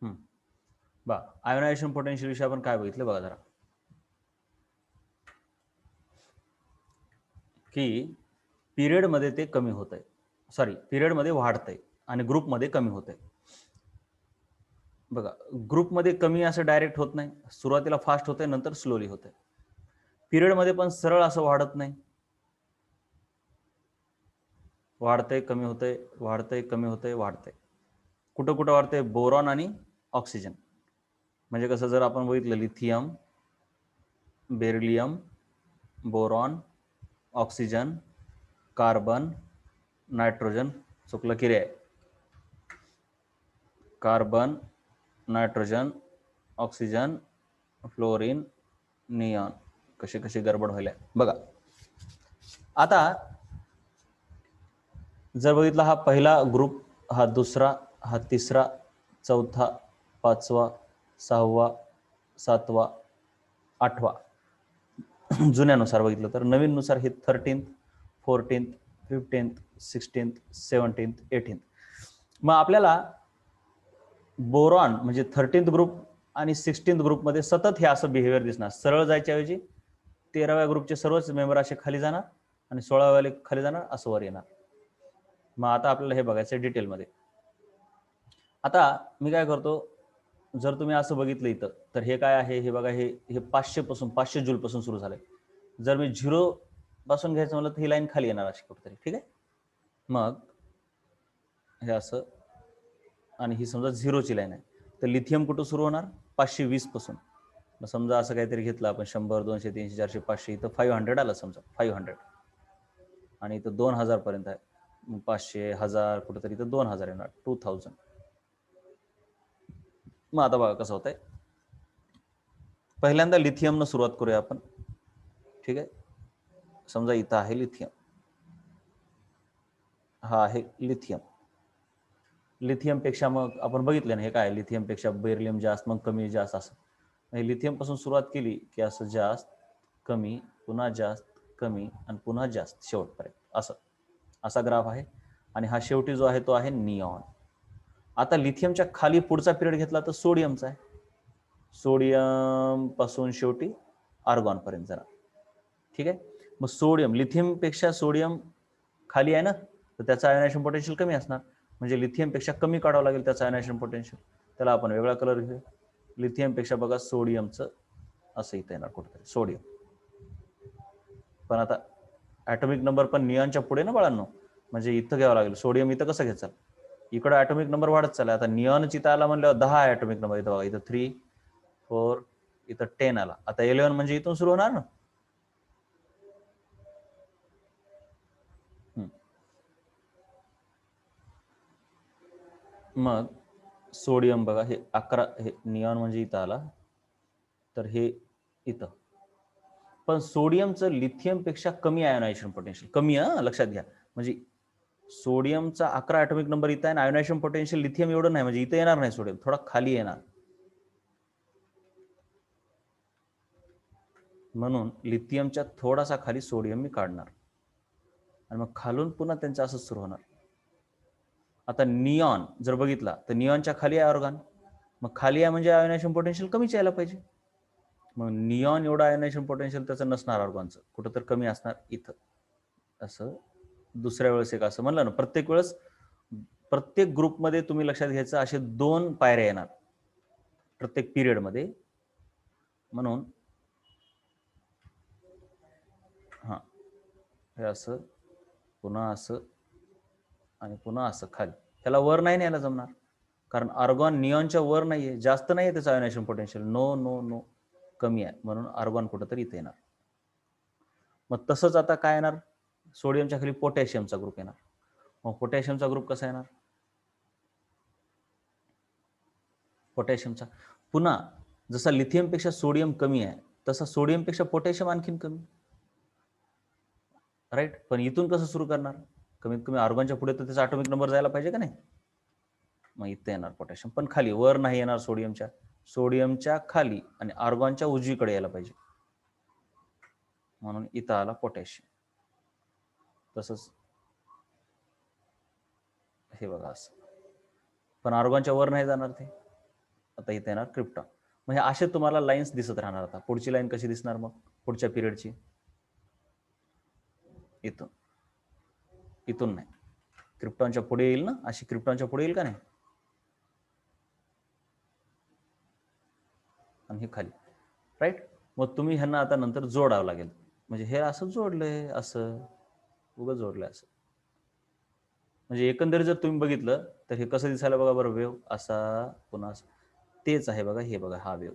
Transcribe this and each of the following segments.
बा ionisation potential विषयी आपण काय बघितलं बघा जरा, की पिरियडमध्ये ते कमी होत आहे, सॉरी पिरियडमध्ये वाढतंय आणि ग्रुपमध्ये कमी होत आहे. बघा ग्रुपमध्ये कमी असं डायरेक्ट होत नाही, सुरुवातीला फास्ट होते नंतर स्लोली होते. पिरियडमध्ये पण सरळ असं वाढत नाही, वाढतंय कमी होतंय, वाढतंय कमी होतंय, वाढतंय. कुठं कुठं वाढतंय? बोरॉन आणि ऑक्सिजन. म्हणजे कसं, जर आपण बघितलं lithium, beryllium, boron, oxygen, carbon, nitrogen, चुकलं की रे, carbon, nitrogen, oxygen, fluorine, neon, कशी कशी गडबड व्हायला बघा. आता जर बघितला हा पहिला ग्रुप, हा दुसरा, हा तिसरा, चौथा, पाचवा, सहावा, सातवा, आठवा, जुन्यानुसार बघितलं तर. नवीननुसार हे 13th, 14th, 15th, 16th, 17th, 18th. मग आपल्याला बोरॉन म्हणजे 13th ग्रुप आणि 16th ग्रुपमध्ये सतत हे असं बिहेवियर दिसणार. सरळ जायच्या ऐवजी 13व्या ग्रुपचे सर्वच मेंबर असे खाली जाणार आणि 16व्याले खाली जाणार, असं वर येणार. मग आता आपल्याला हे बघायचं डिटेलमध्ये. आता मी काय करतो, जर तुम्ही असं बघितलं इथं, तर हे काय आहे हे बघा, हे 500 पासून, 500 जूल पासून सुरू झालंय. जर मी 0 पासून घ्यायचं म्हणलं तर ही लाईन खाली येणार अशी कुठेतरी, ठीक आहे. मग हे असं, आणि ही समजा 0ची लाईन आहे, तर लिथियम कुठं सुरू होणार? 520 पासून. मग समजा असं काहीतरी घेतलं आपण, 100, 200, 300, 400, 500, इथं 500 आलं समजा, 500, आणि इथं 2000 पर्यंत आहे. 500, 1000, कुठेतरी इथं 2000 येणार, 2000. मग आता बघा कसं होतंय. पहिल्यांदा लिथियमनं सुरुवात करूया आपण, ठीक आहे. समजा इथं आहे लिथियम, हा आहे लिथियम. लिथियमपेक्षा मग आपण बघितलं ना, हे काय, लिथियमपेक्षा बेरिलियम जास्त, मग कमी, जास्त, असं. लिथियम पासून सुरुवात केली की असं जास्त, कमी, पुन्हा जास्त, कमी, आणि पुन्हा जास्त शेवटपर्यंत, असं असा ग्राफ आहे. आणि हा शेवटी जो आहे तो आहे निऑन. आता लिथियमच्या खाली पुढचा पिरियड घेतला तर सोडियमचा आहे. सोडियम पासून शेवटी आर्गॉन पर्यंत जरा, ठीक आहे. मग सोडियम, लिथियमपेक्षा सोडियम खाली आहे ना, तर त्याचं आयोनायझेशन पोटेन्शियल कमी असणार, म्हणजे लिथियमपेक्षा कमी काढावं लागेल त्याचं आयोनायझेशन पोटेन्शियल. त्याला आपण वेगळा कलर घेऊ. लिथियमपेक्षा बघा सोडियमचं असं इथं येणार कुठेतरी, सोडियम. पण आता ॲटॉमिक नंबर पण निऑनच्या पुढे ना बाळांनो, म्हणजे इथं घ्यावं लागेल. सोडियम इथं कसं घ्यायचं, इकडं ॲटॉमिक नंबर वाढत चालला. आता निऑन इथं आला म्हणल्यावर 10 आहे ॲटॉमिक नंबर. इथं बघा, इथं 3, 4, इथं 10 आला. आता 11 म्हणजे इथून सुरू होणार ना. मग सोडियम बघा, हे 11, हे निऑन म्हणजे इथं आला, तर हे इथं. पण सोडियमचं लिथियमपेक्षा कमी आयोनायझेशन पोटेन्शियल, कमी आहे लक्षात घ्या. म्हणजे सोडियमचा 11 ॲटॉमिक नंबर इथं आहे आणि आयोनायझेशन पोटेन्शियल लिथियम एवढं नाही, म्हणजे इथं येणार नाही सोडियम, थोडा खाली येणार. म्हणून लिथियमच्या थोडासा खाली सोडियम मी काढणार, आणि मग खालून पुन्हा त्यांचं असं सुरू होणार. आता निऑन जर बघितला तर निऑनच्या खाली आहे ऑर्गन, मग खाली आहे म्हणजे आयोनायझेशन पोटेन्शियल कमीच यायला पाहिजे. मग निऑन एवढं आयोनायझेशन पोटेन्शियल त्याचं नसणार, ऑर्गनचं कुठं तर कमी असणार इथं. असं दुसऱ्या वेळेस एक असं म्हणलं ना, प्रत्येक वेळेस प्रत्येक ग्रुपमध्ये तुम्ही लक्षात घ्यायचं, असे 2 पायऱ्या येणार प्रत्येक पिरियडमध्ये. म्हणून हां, हे असं, पुन्हा असं, आणि पुन्हा असं खाली. त्याला वर नाही न्यायला जमणार, कारण आर्गॉन निऑनच्या वर नाहीये, जास्त नाहीये त्याचं ionization potential, no no no, कमी आहे. म्हणून आर्गॉन कुठंतरी इथे येणार. मग तसंच आता काय येणार, सोडियमच्या खाली पोटॅशियमचा ग्रुप येणार. मग पोटॅशियमचा ग्रुप कसा येणार, पोटॅशियमचा पुन्हा जसा लिथियमपेक्षा सोडियम कमी आहे, तसा सोडियमपेक्षा पोटॅशियम आणखीन कमी, राईट. पण इथून कसं सुरू करणार, कमीत कमी आर्गॉनच्या पुढे तर त्याचा ॲटॉमिक नंबर जायला पाहिजे का नाही. मग इथे येणार पोटॅशियम, पण खाली, वर नाही येणार. सोडियमच्या खाली आणि आर्गॉनच्या उजवीकडे यायला पाहिजे, म्हणून इथं आला पोटॅशियम. तसंच हे बघा असं, पण आर्गॉनच्या वर नाही जाणार ते, आता इथे येणार क्रिप्टॉन. म्हणजे असे तुम्हाला लाईन्स दिसत राहणार. आता पुढची लाईन कशी दिसणार मग पुढच्या पिरियडची? इथून इथून नाही, क्रिप्टॉनच्या पुढे येईल ना, अशी क्रिप्टॉनच्या पुढे येईल का नाही, आणि हे खाली, राईट. मग तुम्ही ह्यांना आता नंतर जोडावं लागेल. म्हणजे हे असं जोडलंय, असं उगं जोडलंय असं. म्हणजे एकंदरीत जर तुम्ही बघितलं तर हे कसं दिसायला बघा बरं, वेव असा पुन्हा तेच आहे बघा. हे बघा हा वेव,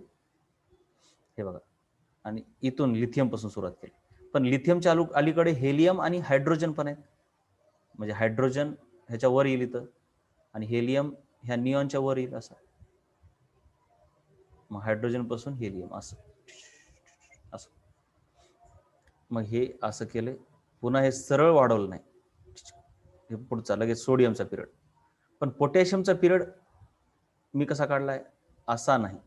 हे बघा. आणि इथून लिथियम पासून सुरुवात केली. पण लिथियमच्या अलीकडे हेलियम आणि हायड्रोजन पण आहेत. म्हणजे हायड्रोजन ह्याच्या वर येईल इथं, आणि हेलियम ह्या निऑनच्या वर येईल असं. मग हायड्रोजन पासून हेलियम असं असं. मग हे असं केलं, पुन्हा हे सरळ वाढवलं नाही, हे पुढचा लगेच सोडियमचा पिरियड. पण पोटॅशियमचा पिरियड मी कसा काढलाय, असा नाही.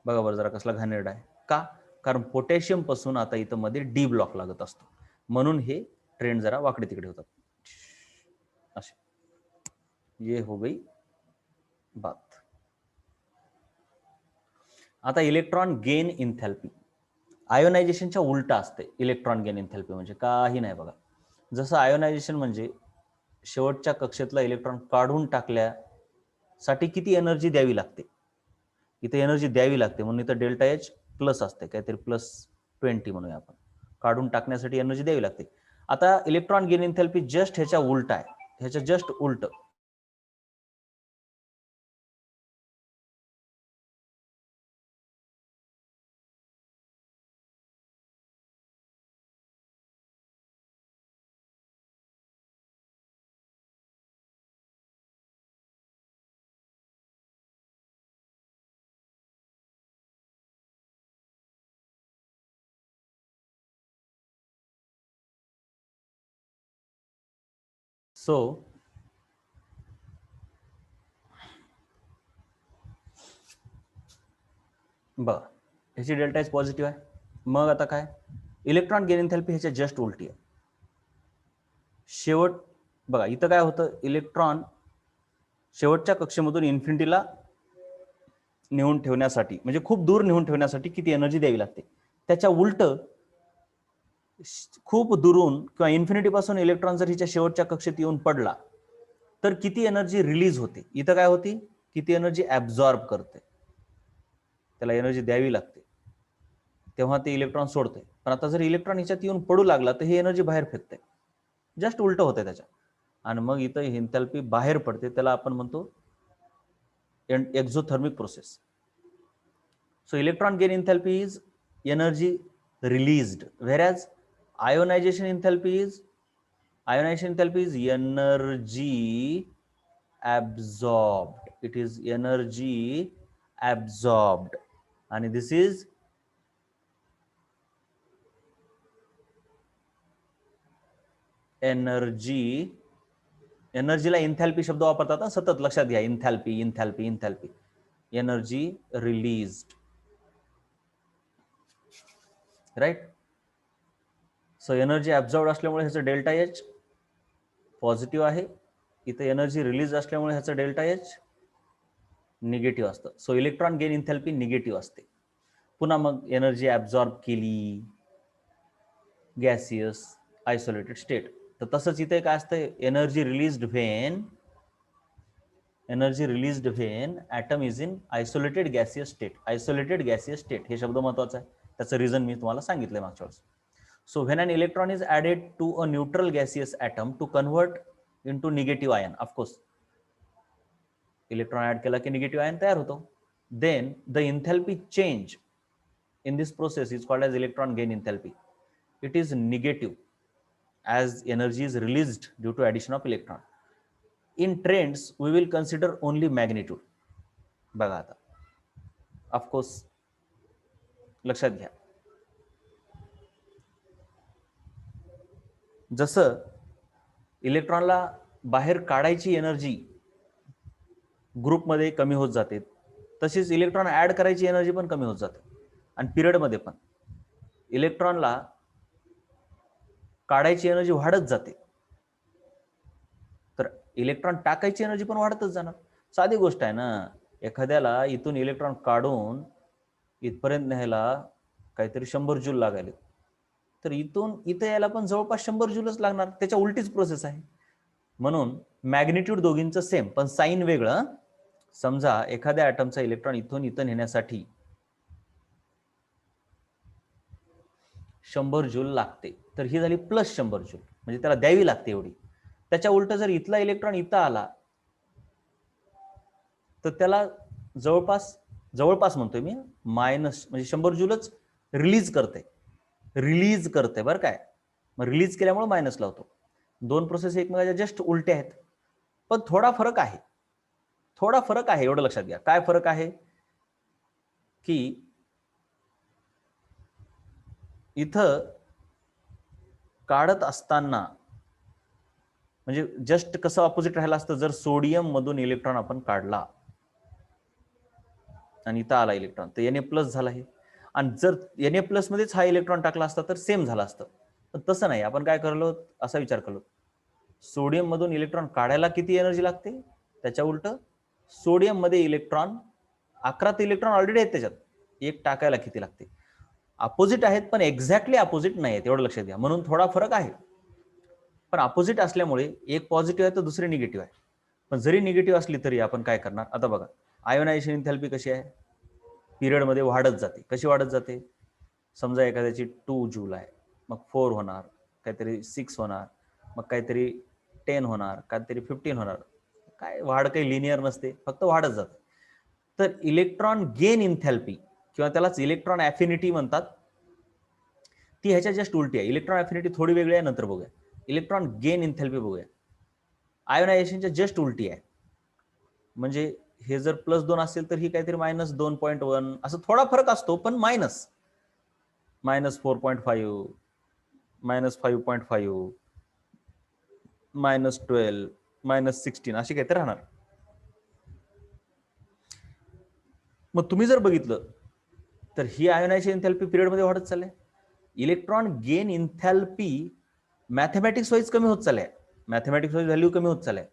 बघा बरं जरा कसला घाणेरडा आहे. का? कारण पोटॅशियम पासून आता इथं मध्ये डी ब्लॉक लागत असतो, म्हणून हे ट्रेंड जरा वाकडे तिकडे होतात असे. ये हो गई बात. आता इलेक्ट्रॉन गेन इन्थॅल्पी, आयोनायझेशनच्या उलटा असते इलेक्ट्रॉन गेन इन्थॅल्पी. म्हणजे काही नाही बघा. जसं आयोनायझेशन म्हणजे शेवटच्या कक्षेतला इलेक्ट्रॉन काढून टाकल्यासाठी किती एनर्जी द्यावी लागते, इथे एनर्जी द्यावी लागते, म्हणून इथं डेल्टा एच प्लस असते, काहीतरी +20 म्हणूया आपण. काढून टाकण्यासाठी एनर्जी द्यावी लागते. आता इलेक्ट्रॉन गेन इन्थॅल्पी जस्ट ह्याच्या उलट आहे, ह्याच्या जस्ट उलट. सो बघा ह्याची डेल्टा एच पॉझिटिव्ह आहे. मग आता काय, इलेक्ट्रॉन गेन इन्थॅल्पी ह्याच्या जस्ट उलटी आहे. शेवट बघा इथं काय होतं, इलेक्ट्रॉन शेवटच्या कक्षेमधून इन्फिनिटीला नेऊन ठेवण्यासाठी, म्हणजे खूप दूर नेऊन ठेवण्यासाठी किती एनर्जी द्यावी लागते. त्याच्या उलट खूप दुरून किंवा इन्फिनिटी पासून इलेक्ट्रॉन जर हिच्या शेवटच्या कक्षेत येऊन पडला तर किती एनर्जी रिलीज होते. इथं काय होती, किती एनर्जी ऍब्झॉर्ब करते, त्याला एनर्जी द्यावी लागते, तेव्हा ते इलेक्ट्रॉन सोडते. पण आता जर इलेक्ट्रॉन हिच्यात येऊन पडू लागला तर ही एनर्जी बाहेर फेकते, जस्ट उलट होते त्याच्या. आणि मग इथं एन्थॅल्पी बाहेर पडते, त्याला आपण म्हणतो exothermic process. So electron gain enthalpy is energy released, whereas ionization enthalpy is energy absorbed. It is energy absorbed, and this is energy. एनर्जीला इन्थॅल्पी शब्द वापरतात ना सतत, लक्षात घ्या. Enthalpy enthalpy enthalpy, energy released, right. So energy absorb असल्यामुळे ह्याचं delta H positive आहे. इथं एनर्जी रिलीज असल्यामुळे ह्याचं डेल्टा एच निगेटिव्ह असतं. So electron gain enthalpy negative असते. पुन्हा मग एनर्जी ऍब्झॉर्ब केली गॅसियस आयसोलेटेड स्टेट. तर तसंच इथे काय असतं, energy released when atom is in isolated gaseous state. Isolated gaseous state हे शब्द महत्वाचा आहे, त्याचं रिझन मी तुम्हाला सांगितलंय मागच्या वेळेस. So when an electron is added to a neutral gaseous atom to convert into negative ion, of course, electron add केला की negative ion तयार होतो. Then the enthalpy change in this process is called as electron gain enthalpy. It is negative as energy is released due to addition of electron. In trends, we will consider only magnitude. बघा आता, of course, लक्षात घ्या. जसं इलेक्ट्रॉनला बाहेर काढायची energy ग्रुपमध्ये कमी होत जाते, तशीच इलेक्ट्रॉन ऍड करायची एनर्जी पण कमी होत जाते. आणि पिरियडमध्ये पण इलेक्ट्रॉनला काढायची एनर्जी वाढत जाते, तर इलेक्ट्रॉन टाकायची एनर्जी पण वाढतच जाणार. साधी गोष्ट आहे ना. एखाद्याला इथून इलेक्ट्रॉन काढून इथपर्यंत न्यायला काहीतरी 100 जूल लागायले, तर इथून इथं यायला पण जवळपास 100 जूलच लागणार. त्याच्या उलटीच प्रोसेस आहे. म्हणून मॅग्निट्यूड दोघींचं सेम, पण साईन वेगळं. समजा एखाद्या ॲटमचा इलेक्ट्रॉन इथून इथं नेण्यासाठी 100 जूल लागते, तर ही झाली प्लस 100 जूल, म्हणजे त्याला द्यावी लागते एवढी. त्याच्या उलट जर इथला इलेक्ट्रॉन इथं आला तर त्याला जवळपास म्हणतोय मी, मायनस म्हणजे 100 जूलच रिलीज करते बरं काय. मग रिलीज केल्यामुळे मायनस लावतो. दोन प्रोसेस एकमेकाच्या जस्ट उलटे आहेत, पण थोडा फरक आहे एवढं लक्षात घ्या. काय फरक आहे की इथं काढत असताना म्हणजे जस्ट कसं ऑपोजिट राहिलं असतं, जर सोडियम मधून इलेक्ट्रॉन आपण काढला आणि इथं आला इलेक्ट्रॉन तर Na+ झाला हे, आणि जर Na+ मध्येच हा इलेक्ट्रॉन टाकला असता तर सेम झाला असतं. पण तसं नाही. आपण काय करलो, असा विचार करलो, सोडियम मधून इलेक्ट्रॉन काढायला किती एनर्जी लागते, त्याच्या उलट सोडियम मध्ये 11 इलेक्ट्रॉन ऑलरेडी आहेत, त्याच्यात एक टाकायला किती लागते. अपोजिट आहेत पण एक्झॅक्टली अपोजिट नाही आहेत, एवढं लक्षात घ्या. म्हणून थोडा फरक आहे, पण अपोजिट असल्यामुळे एक पॉझिटिव्ह आहे तर दुसरी निगेटिव्ह आहे. पण जरी निगेटिव्ह असली तरी आपण काय करणार, आता बघा आयोनायझेशन एंथॅल्पी कशी आहे, पिरियड मध्ये वाढत जाते. कशी वाढत जाते, समजा एखाद्याची 2 जूल आहे, मग 4 होणार, काहीतरी 6 होणार, मग काहीतरी 10 होणार, काहीतरी 15 होणार. काय वाढ काही लिनियर नसते, फक्त वाढत जाते. तर इलेक्ट्रॉन गेन इन्थॅल्पी किंवा त्यालाच इलेक्ट्रॉन ॲफिनिटी म्हणतात, ती ह्याच्या जस्ट उलटी आहे. इलेक्ट्रॉन ॲफिनिटी थोडी वेगळी आहे, नंतर बघूया. इलेक्ट्रॉन गेन इन्थॅल्पी बघूया, आयोनायझेशनच्या जस्ट उलटी आहे. म्हणजे हे जर +2 असेल तर ही काहीतरी -2.1 असं थोडा फरक असतो, पण -4.5 -5.5 -12 -16 अशी काहीतरी राहणार. मग तुम्ही जर बघितलं तर ही आयोनायझेशन एन्थॅल्पी पिरियडमध्ये वाढत चालली. इलेक्ट्रॉन गेन इन्थॅल्पी मॅथमॅटिक्स वाईज कमी होत चालल्या, मॅथमॅटिक्स वाईज व्हॅल्यू कमी होत चालल्या.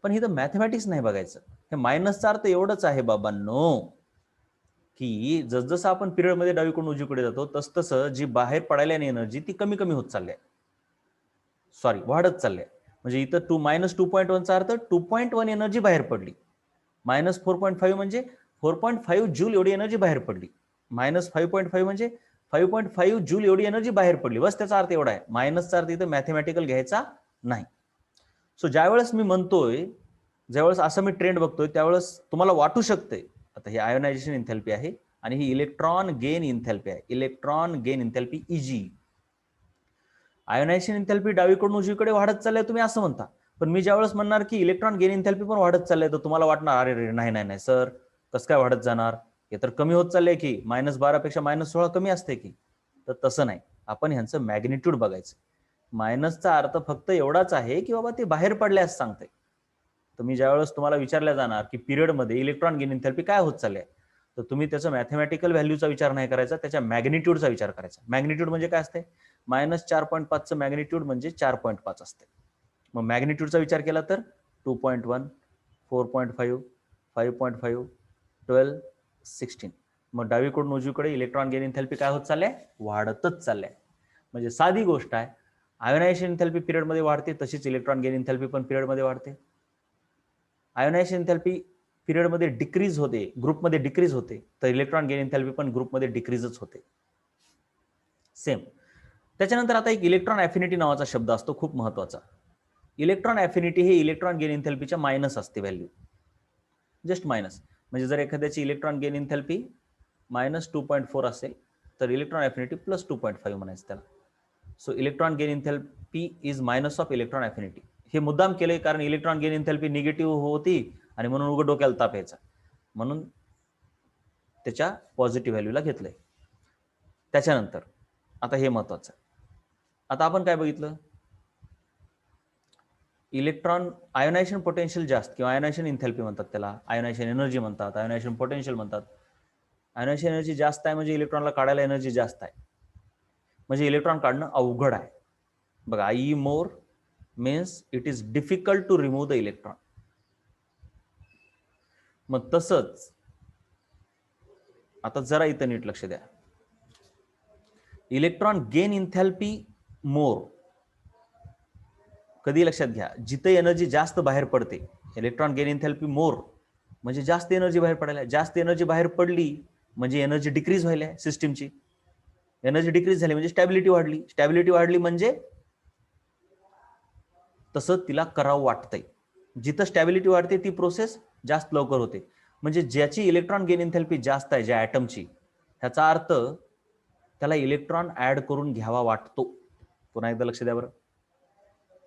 पण इथं मॅथमॅटिक्स नाही बघायचं. हे मायनसचा अर्थ एवढंच आहे बाबांनो, की जसजसं आपण पिरियडमध्ये डावीकडून उजवीकडे जातो तसतसं जी बाहेर पडायला एनर्जी ती कमी कमी होत चालली आहे, वाढत चालली आहे. म्हणजे इथं -2.1 चा अर्थ 2.1 एनर्जी बाहेर पडली. -4.5 म्हणजे 4.5 जूल एवढी एनर्जी बाहेर पडली. -5.5 म्हणजे 5.5 जूल एवढी एनर्जी बाहेर पडली. बस त्याचा अर्थ एवढा आहे. मायनसचा अर्थ इथं मॅथमॅटिकल घ्यायचा नाही. सो ज्यावेळेस मी म्हणतोय, ज्यावेळेस असं मी ट्रेंड बघतोय, त्यावेळेस तुम्हाला वाटू शकते आता ही आयोनायझेशन एन्थॅल्पी आहे आणि ही इलेक्ट्रॉन गेन एन्थॅल्पी आहे. Electron gain enthalpy Eg. Ionization enthalpy डावीकडून उजवीकडे वाढत चाललंय तुम्ही असं म्हणता, पण मी ज्यावेळेस म्हणणार की इलेक्ट्रॉन गेन एन्थॅल्पी पण वाढत चाललंय, तर तुम्हाला वाटणार अरे नाही सर, कसं काय वाढत जाणार, हे तर कमी होत चाललंय की, -12 पेक्षा -16 कमी असते की. तर तसं नाही, आपण ह्यांचं मॅग्निट्यूड बघायचं. मायनसचा अर्थ फक्त एवढाच आहे की बाबा ते बाहेर पडल्यास सांगते. तर मी ज्यावेळेस तुम्हाला विचारल्या जाणार की पिरियडमध्ये इलेक्ट्रॉन गेन एन्थॅल्पी काय होत चाललंय, तर तुम्ही त्याचा मॅथमॅटिकल व्हॅल्यूचा विचार नाही करायचा, त्याच्या मॅग्निट्यूडचा विचार करायचा. मॅग्निट्यूड म्हणजे काय असते, -4.5 चं मॅग्निट्यूड म्हणजे 4.5 असते. मग मॅग्निट्यूडचा विचार केला तर 2.1, 4.5, 5.5, 12, 16. मग डावीकडून उजवीकडे इलेक्ट्रॉन गेन एन्थॅल्पी काय होत चाललंय, वाढतच चाललंय. म्हणजे साधी गोष्ट आहे. आयोनायझेशन एन्थॅल्पी पिरियडमध्ये वाढते, तशीच इलेक्ट्रॉन गेन एन्थॅल्पी पण पिरियडमध्ये वाढते. आयोनायझेशन एन्थॅल्पी पिरियडमध्ये डिक्रीज होते, ग्रुपमध्ये डिक्रीज होते, तर इलेक्ट्रॉन गेन एन्थॅल्पी पण ग्रुपमध्ये डिक्रीजच होते. सेम. त्याच्यानंतर आता एक इलेक्ट्रॉन ॲफिनिटी नावाचा शब्द असतो, खूप महत्वाचा. इलेक्ट्रॉन ॲफिनिटी हे इलेक्ट्रॉन गेन एन्थॅल्पीच्या मायनस असते व्हॅल्यू, जस्ट मायनस. म्हणजे जर एखाद्याची इलेक्ट्रॉन गेन एन्थॅल्पी -2.4 असेल तर इलेक्ट्रॉन ॲफिनिटी +2.5 म्हणायचं त्याला. So electron gain enthalpy is minus of electron affinity. हे मुद्दाम केले कारण इलेक्ट्रॉन गेन एन्थॅल्पी निगेटिव्ह होती आणि म्हणून उघड डोक्याला ताप यायचा, म्हणून त्याच्या पॉझिटिव्ह व्हॅल्यूला घेतलंय. त्याच्यानंतर आता हे महत्वाचं, आता आपण काय बघितलं, इलेक्ट्रॉन आयोनायझेशन पोटेन्शियल जास्त किंवा आयोनायझेशन एन्थॅल्पी म्हणतात त्याला, आयोनायझेशन एनर्जी म्हणतात, आयोनायझेशन पोटेन्शियल म्हणतात. आयोनायझेशन एनर्जी जास्त आहे म्हणजे इलेक्ट्रॉनला काढायला एनर्जी जास्त आहे, म्हणजे इलेक्ट्रॉन काढणं अवघड आहे. बघा, E more means it is difficult to remove the electron. मग तसंच आता जरा इथं नीट लक्ष द्या. इलेक्ट्रॉन गेन इन्थॅल्पी मोर कधी लक्षात घ्या, जिथे एनर्जी जास्त बाहेर पडते, इलेक्ट्रॉन गेन इन्थॅल्पी मोर म्हणजे जास्त एनर्जी बाहेर पडायला. जास्त एनर्जी बाहेर पडली म्हणजे एनर्जी डिक्रीज व्हायला सिस्टीमची. एनर्जी डिक्रीज झाली म्हणजे स्टॅबिलिटी वाढली. स्टॅबिलिटी वाढली म्हणजे तसं तिला करावं वाटतंय. जिथं स्टॅबिलिटी वाढते ती प्रोसेस जास्त लवकर होते. म्हणजे ज्याची इलेक्ट्रॉन गेन इन्थॅल्पी जास्त आहे, ज्या ॲटमची, ह्याचा अर्थ त्याला इलेक्ट्रॉन ऍड करून घ्यावा वाटतो. पुन्हा एकदा लक्ष द्या बरं.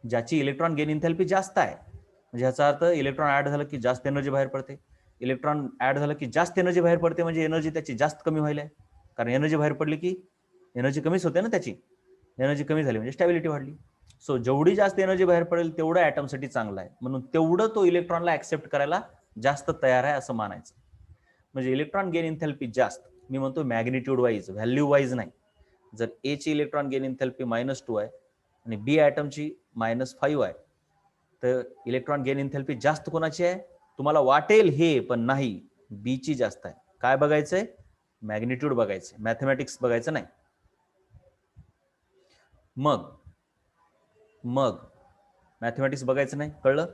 ज्याची इलेक्ट्रॉन गेन इन्थॅल्पी जास्त आहे म्हणजे ह्याचा अर्थ इलेक्ट्रॉन ऍड झालं की जास्त एनर्जी बाहेर पडते. इलेक्ट्रॉन ऍड झालं की जास्त एनर्जी बाहेर पडते म्हणजे एनर्जी त्याची जास्त कमी व्हायला आहे. कारण एनर्जी बाहेर पडली की एनर्जी कमीच होते ना त्याची. एनर्जी कमी झाली म्हणजे स्टॅबिलिटी वाढली. सो जेवढी जास्त एनर्जी बाहेर पडेल तेवढं ॲटमसाठी चांगलं आहे. म्हणून तेवढं तो इलेक्ट्रॉनला ऍक्सेप्ट करायला जास्त तयार आहे असं मानायचं. म्हणजे इलेक्ट्रॉन गेन इन्थॅल्पी जास्त, मी म्हणतो मॅग्निट्यूड वाईज, व्हॅल्यू वाईज नाही. जर ए ची इलेक्ट्रॉन गेन इन्थॅल्पी -2 आहे आणि बी ॲटमची -5 आहे तर इलेक्ट्रॉन गेन इन्थॅल्पी जास्त कोणाची आहे? तुम्हाला वाटेल हे, पण नाही, बी ची जास्त आहे. काय बघायचंय? मॅग्निट्यूड बघायचंय, मॅथमॅटिक्स बघायचं नाही. मग मॅथमॅटिक्स बघायचं नाही, कळलं?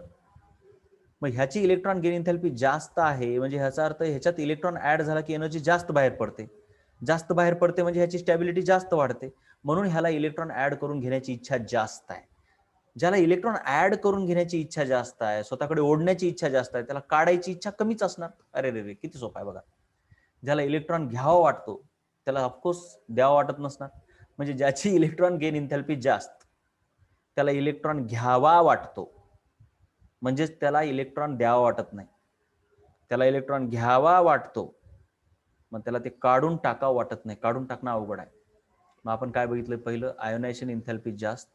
मग ह्याची इलेक्ट्रॉन गेन इन्थॅल्पी जास्त आहे म्हणजे ह्याचा अर्थ ह्याच्यात इलेक्ट्रॉन ऍड झाला की एनर्जी जास्त बाहेर पडते. जास्त बाहेर पडते म्हणजे ह्याची स्टॅबिलिटी जास्त वाढते. म्हणून ह्याला इलेक्ट्रॉन ऍड करून घेण्याची इच्छा जास्त आहे. ज्याला इलेक्ट्रॉन ऍड करून घेण्याची इच्छा जास्त आहे, स्वतःकडे ओढण्याची इच्छा जास्त आहे, त्याला काढायची इच्छा कमीच असणार. अरे रे रे, किती सोपं आहे बघा. ज्याला इलेक्ट्रॉन घ्यावा वाटतो त्याला ऑफकोर्स द्यावा वाटत नसणार. म्हणजे ज्याची इलेक्ट्रॉन गेन इन्थॅल्पी जास्त त्याला इलेक्ट्रॉन घ्यावा वाटतो, म्हणजेच त्याला इलेक्ट्रॉन द्यावा वाटत नाही. त्याला इलेक्ट्रॉन घ्यावा वाटतो मग त्याला ते काढून टाकावं वाटत नाही. काढून टाकणं अवघड आहे. मग आपण काय बघितलं? पहिलं, आयोनायझेशन इन्थॅल्पी जास्त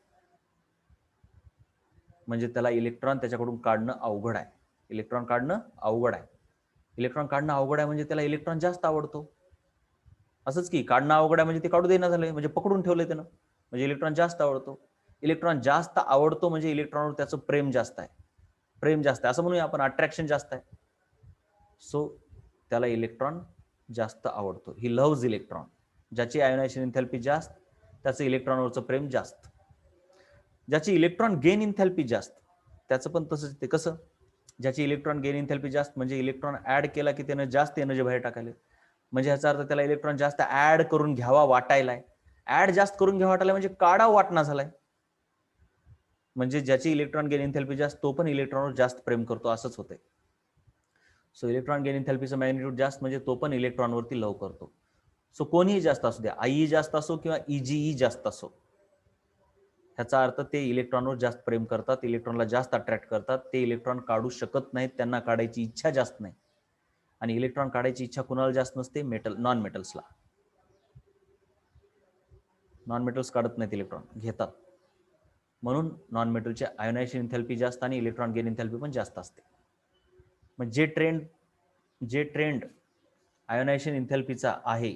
म्हणजे त्याला इलेक्ट्रॉन त्याच्याकडून काढणं अवघड आहे. इलेक्ट्रॉन काढणं अवघड आहे. इलेक्ट्रॉन काढणं अवघड आहे म्हणजे त्याला इलेक्ट्रॉन जास्त आवडतो. असंच की काढणं अवघड आहे म्हणजे ते काढू देणं झालंय, म्हणजे पकडून ठेवलंय त्यानं, म्हणजे इलेक्ट्रॉन जास्त आवडतो. इलेक्ट्रॉन जास्त आवडतो म्हणजे इलेक्ट्रॉनवर त्याचं प्रेम जास्त आहे. प्रेम जास्त आहे असं म्हणूया आपण, अट्रॅक्शन जास्त आहे. सो त्याला इलेक्ट्रॉन जास्त आवडतो. ही लव्हज इलेक्ट्रॉन. ज्याची आयोनायझेशन इन्थॅल्पी जास्त त्याचं इलेक्ट्रॉनवरचं प्रेम जास्त. ज्याची इलेक्ट्रॉन गेन इन्थॅल्पी जास्त त्याचं पण तसंच. ते कसं? ज्याची इलेक्ट्रॉन गेन इन्थॅल्पी जास्त म्हणजे इलेक्ट्रॉन ऍड केला की त्यानं जास्त एनर्जी बाहेर टाकायला, म्हणजे ह्याचा अर्थ त्याला इलेक्ट्रॉन जास्त ऍड करून घ्यावा वाटायलाय. ऍड जास्त करून घ्यावा वाटायला म्हणजे काढावा वाटणा झालाय. म्हणजे ज्याची इलेक्ट्रॉन गेन इन्थॅल्पी जास्त तो पण इलेक्ट्रॉनवर जास्त प्रेम करतो, असंच होतंय. सो इलेक्ट्रॉन गेन इन्थॅल्पीचं मॅग्निट्यूड जास्त म्हणजे तो पण इलेक्ट्रॉनवरती लव करतो. सो कोणीही जास्त असू द्या, आईई जास्त असो किंवा इजीई जास्त असो, ह्याचा अर्थ ते इलेक्ट्रॉनवर जास्त प्रेम करतात, इलेक्ट्रॉनला जास्त अट्रॅक्ट करतात. ते इलेक्ट्रॉन काढू शकत नाहीत, त्यांना काढायची इच्छा जास्त नाही. आणि इलेक्ट्रॉन काढायची इच्छा कुणाला जास्त नसते? नॉन मेटल्सला. नॉन मेटल्स काढत नाहीत, इलेक्ट्रॉन घेतात. म्हणून नॉन मेटलचे आयोनायझेशन इन्थॅल्पी जास्त आणि इलेक्ट्रॉन गेन इन्थॅल्पी पण जास्त असते. मग जे ट्रेंड आयोनायझेशन इन्थॅल्पीचा आहे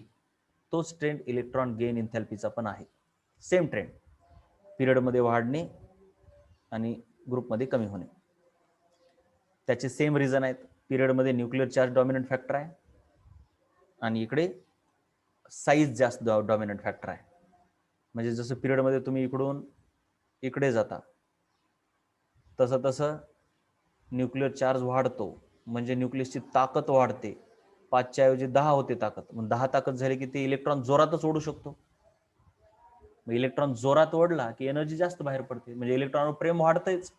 तोच ट्रेंड इलेक्ट्रॉन गेन इन्थॅल्पीचा पण आहे. सेम ट्रेंड, पिरियडमध्ये वाढणे आणि ग्रुपमध्ये कमी होणे. त्याचे सेम रिझन आहेत. पिरियडमध्ये न्यूक्लिअर चार्ज डॉमिनंट फॅक्टर आहे आणि इकडे साईज जास्त डॉमिनंट फॅक्टर आहे. म्हणजे जसं पिरियडमध्ये तुम्ही इकडून इकडे जाता तसं तसं न्यूक्लिअर चार्ज वाढतो, म्हणजे न्यूक्लियसची ताकद वाढते. 5च्या ऐवजी 10 होते ताकद. मग 10 ताकद झाली की ते इलेक्ट्रॉन जोरातच ओढू शकतो. मग इलेक्ट्रॉन जोरात ओढला की एनर्जी जास्त बाहेर पडते, म्हणजे इलेक्ट्रॉनवर प्रेम वाढतंच.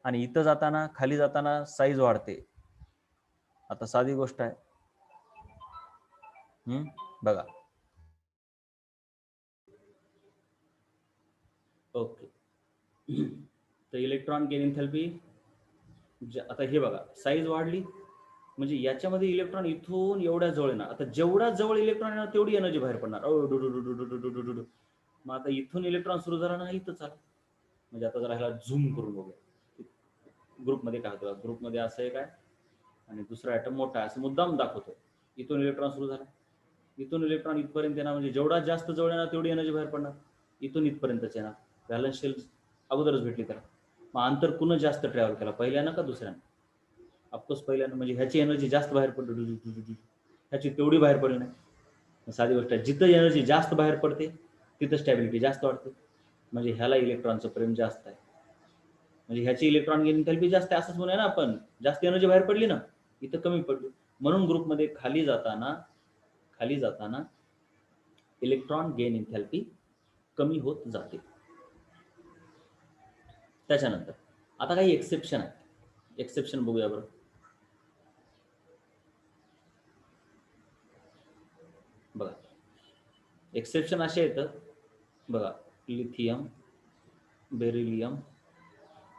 आणि इथं जाताना, खाली जाताना साईज वाढते. आता साधी गोष्ट आहे, बघा. ओके, तर इलेक्ट्रॉन गेन इन्थॅल्पी आता हे बघा, साईज वाढली म्हणजे याच्यामध्ये इलेक्ट्रॉन इथून एवढ्या जवळ येणार. आता जेवढ्या जवळ इलेक्ट्रॉन येणार तेवढी एनर्जी बाहेर पडणार. मग आता इथून इलेक्ट्रॉन सुरू झाला ना, इथं चाल. म्हणजे आता जरा ह्याला झूम करून बघूया. ग्रुपमध्ये काय होतं? ग्रुपमध्ये असं एक आहे आणि दुसरा ॲटम मोठा आहे असं मुद्दाम दाखवतो. इथून इलेक्ट्रॉन सुरू झाला, इथून इलेक्ट्रॉन इथपर्यंत येणार, म्हणजे जेवढा जास्त जवळ येणार तेवढी एनर्जी बाहेर पडणार. इथून इथपर्यंतच येणार. व्हॅलन्स शेल अगोदरच भेटली त्याला. मग अंतर कुणं जास्त ट्रॅव्हल केला, पहिल्यानं का दुसऱ्यानं? ऑफकोर्स पहिल्यानं म्हणजे ह्याची एनर्जी जास्त बाहेर पडली, ह्याची तेवढी बाहेर पडली नाही. साधी गोष्ट आहे, जिथं एनर्जी जास्त बाहेर पडते तिथं स्टॅबिलिटी जास्त वाढते. म्हणजे ह्याला इलेक्ट्रॉनचं प्रेम जास्त आहे, म्हणजे ह्याची इलेक्ट्रॉन गेन एंथॅल्पी जास्त आहे असंच म्हणूया ना आपण. जास्त एनर्जी बाहेर पडली ना, इथं कमी पडली. म्हणून ग्रुपमध्ये खाली जाताना इलेक्ट्रॉन गेन एंथॅल्पी कमी होत जाते. त्याच्यानंतर आता काही एक्सेप्शन आहे. एक्सेप्शन बघूया बरं. बघा एक्सेप्शन असे येतं बघा, lithium, beryllium,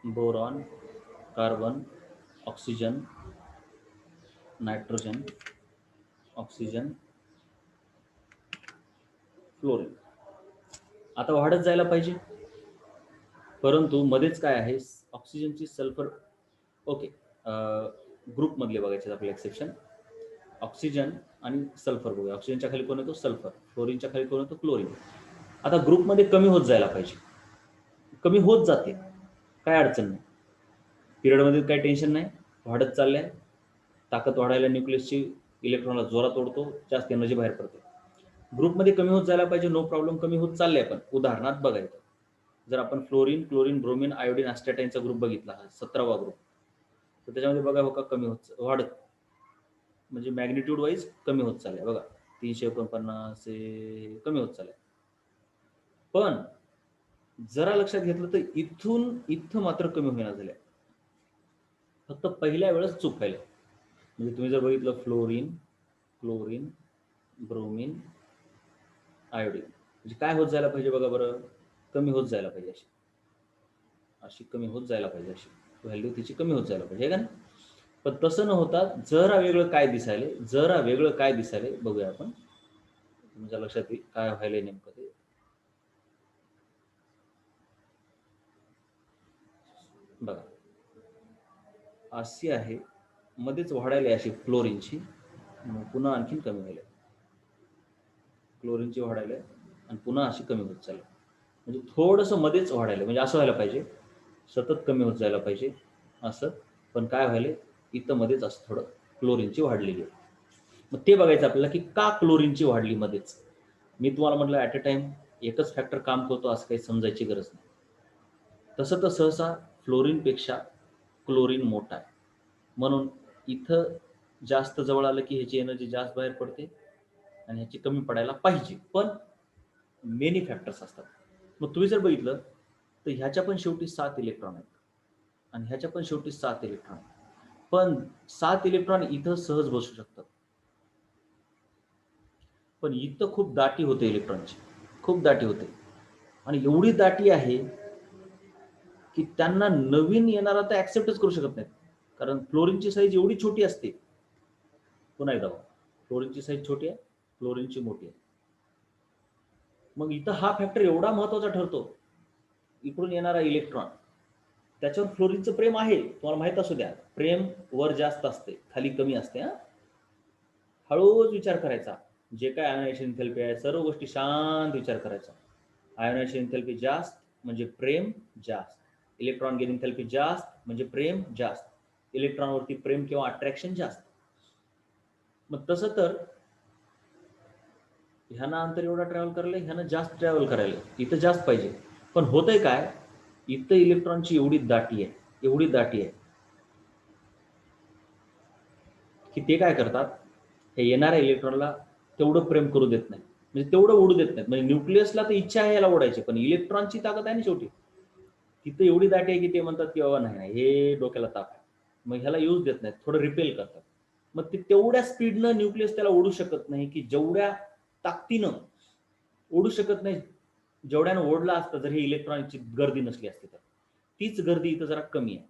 boron, carbon, oxygen, nitrogen, oxygen, fluorine. आता वाढत जायला पाहिजे, परंतु मध्येच काय आहे, ऑक्सिजनची सल्फर. ओके, ग्रुपमधले बघायचे आपले एक्सेप्शन. ऑक्सिजन आणि सल्फर बघूया. ऑक्सिजनच्या खाली कोण येतो, सल्फर. फ्लोरीनच्या खाली कोण येतो, क्लोरीन. आता ग्रुपमध्ये कमी होत जायला पाहिजे, कमी होत जाते, काय अडचण नाही, पिरियडमध्ये काही टेन्शन नाही, वाढत चाललंय, ताकद वाढायला न्यूक्लियसची, इलेक्ट्रॉनला जोरात ओढतो, जास्त एनर्जी बाहेर पडते. ग्रुपमध्ये कमी होत जायला पाहिजे, नो प्रॉब्लेम, कमी होत चाललंय. पण उदाहरणार्थ बघायचं, जर आपण फ्लोरीन, क्लोरीन, ब्रोमीन, आयोडीन, ॲस्टॅटाईनचा ग्रुप बघितला, 17वा ग्रुप, तर त्याच्यामध्ये बघा हो का कमी होत वाढत, म्हणजे मॅग्निट्यूड वाईज कमी होत चाललंय. बघा 349 कमी होत चाललंय. पण जरा लक्षात घेतलं तर इथं मात्र कमी होईना झालंय, फक्त पहिल्या वेळेस चूक व्हायला. म्हणजे तुम्ही जर बघितलं फ्लोरीन, क्लोरीन, ब्रोमीन, आयोडीन, म्हणजे काय होत जायला पाहिजे बघा बरं, कमी होत जायला पाहिजे, अशी कमी होत जायला पाहिजे, अशी व्हॅल्यू तिची कमी होत जायला पाहिजे, का ना. पण तसं न होता जरा वेगळं काय दिसायले बघूया आपण. तुमच्या लक्षात येईल काय व्हायलंय नेमकं ते. बघा अशी आहे, मध्येच वाढायला अशी फ्लोरीनची, पुन्हा आणखीन कमी व्हायला, क्लोरीनची वाढायला आणि पुन्हा अशी कमी होत चालली. म्हणजे थोडंसं मध्येच वाढायला, म्हणजे असं व्हायला पाहिजे सतत कमी होत जायला पाहिजे असं. पण काय व्हायलंय, इथं मध्येच असं थोडं क्लोरीनची वाढलेली आहे. मग ते बघायचं आपल्याला की का क्लोरीनची वाढली मध्येच. मी तुम्हाला म्हटलं ॲट अ टाइम एकच फॅक्टर काम करतो असं काही समजायची गरज नाही. तसं तर सहसा फ्लोरीनपेक्षा क्लोरीन मोठा आहे, म्हणून इथं जास्त जवळ आलं की ह्याची एनर्जी जास्त बाहेर पडते आणि ह्याची कमी पडायला पाहिजे. पण मेनी फॅक्टर्स असतात. मग तुम्ही जर बघितलं तर ह्याच्या पण शेवटी 7 इलेक्ट्रॉन आहेत आणि ह्याच्या पण शेवटी 7 इलेक्ट्रॉन आहेत. पण 7 इलेक्ट्रॉन इथं सहज बसू शकतात, पण इथं खूप दाटी होते इलेक्ट्रॉनची, खूप दाटी होते. आणि एवढी दाटी आहे की त्यांना नवीन येणारा तर ऍक्सेप्टच करू शकत नाहीत, कारण फ्लोरीनची साईज एवढी छोटी असते. पुन्हा एकदा फ्लोरीनची साईज छोटी आहे, फ्लोरीनची मोठी आहे. मग इथं हा फॅक्टर एवढा महत्वाचा ठरतो, इकडून येणारा इलेक्ट्रॉन, त्याच्यावर फ्लोरीनचं प्रेम आहे, तुम्हाला माहित असू द्या. प्रेम वर जास्त असते, खाली कमी असते. हळूच विचार करायचा, जे काय आयोनायझेशन एंथॅल्पी आहे सर्व गोष्टी शांत विचार करायचा. आयोनायझेशन एंथॅल्पी जास्त म्हणजे प्रेम जास्त, इलेक्ट्रॉन गेन एंथॅल्पी जास्त म्हणजे प्रेम जास्त, इलेक्ट्रॉनवरती प्रेम किंवा अट्रॅक्शन जास्त. मग तसं तर ह्यानं अंतर एवढा ट्रॅव्हल करायला, ह्यानं जास्त ट्रॅव्हल करायला, इथं जास्त पाहिजे. पण होतंय काय, इथं इलेक्ट्रॉनची एवढी दाटी आहे की ते काय करतात, हे येणाऱ्या इलेक्ट्रॉनला तेवढं प्रेम करू देत नाही, म्हणजे तेवढं उडू देत नाहीत. म्हणजे न्यूक्लियसला तर इच्छा आहे याला ओढायची, पण इलेक्ट्रॉनची ताकद आहे ना शेवटी, तिथं एवढी दाटी आहे की ते म्हणतात की बाबा नाही हे डोक्याला ताप आहे, मग ह्याला यूज देत नाहीत, थोडं रिपेल करतात. मग ते तेवढ्या स्पीडनं न्यूक्लियस त्याला ओढू शकत नाही, की जेवढ्या ताकदीनं ओढू शकत नाही, जेवढ्यानं ओढला असतं जर ही इलेक्ट्रॉनची गर्दी नसली असती तर. तीच गर्दी इथं जरा कमी आहे,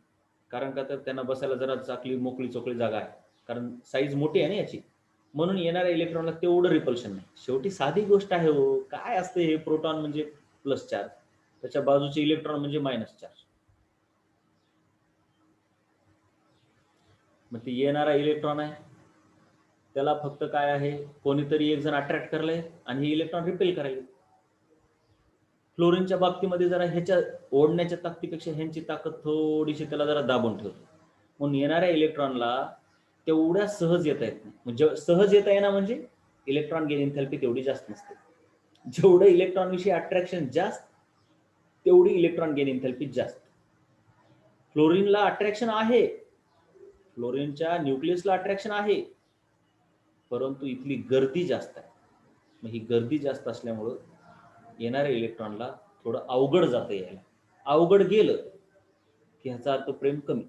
कारण का तर त्यांना बसायला जरा चाकली मोकळी चोकळी जागा आहे, कारण साईज मोठी आहे ना याची, म्हणून येणाऱ्या इलेक्ट्रॉनला तेवढं रिपल्शन नाही. शेवटी साधी गोष्ट आहे हो, काय असते हे, प्रोटॉन म्हणजे प्लस चार्ज, त्याच्या बाजूचे इलेक्ट्रॉन म्हणजे मायनस चार्ज. मग ते येणारा इलेक्ट्रॉन आहे त्याला फक्त काय आहे, कोणीतरी एक जण अट्रॅक्ट करलंय आणि हे इलेक्ट्रॉन रिपेल करायले. फ्लोरीनच्या बाबतीमध्ये जरा ह्याच्या ओढण्याच्या ताकदीपेक्षा ह्यांची ताकद थोडीशी त्याला जरा दाबून ठेवतो, म्हणून येणाऱ्या इलेक्ट्रॉनला तेवढ्या सहज येता येत नाही. म्हणजे सहज येता येणार म्हणजे इलेक्ट्रॉन गेन एन्थॅल्पी तेवढी जास्त नसते. जेवढं इलेक्ट्रॉन विषयी अट्रॅक्शन जास्त तेवढी इलेक्ट्रॉन गेन एन्थॅल्पी जास्त. फ्लोरीनला अट्रॅक्शन आहे, फ्लोरीनच्या न्यूक्लियसला अट्रॅक्शन आहे, परंतु इथली गर्दी जास्त आहे. मग ही गर्दी जास्त असल्यामुळं येणाऱ्या इलेक्ट्रॉनला थोडं अवघड जातं यायला. अवघड गेलं की ह्याचा अर्थ प्रेम कमी.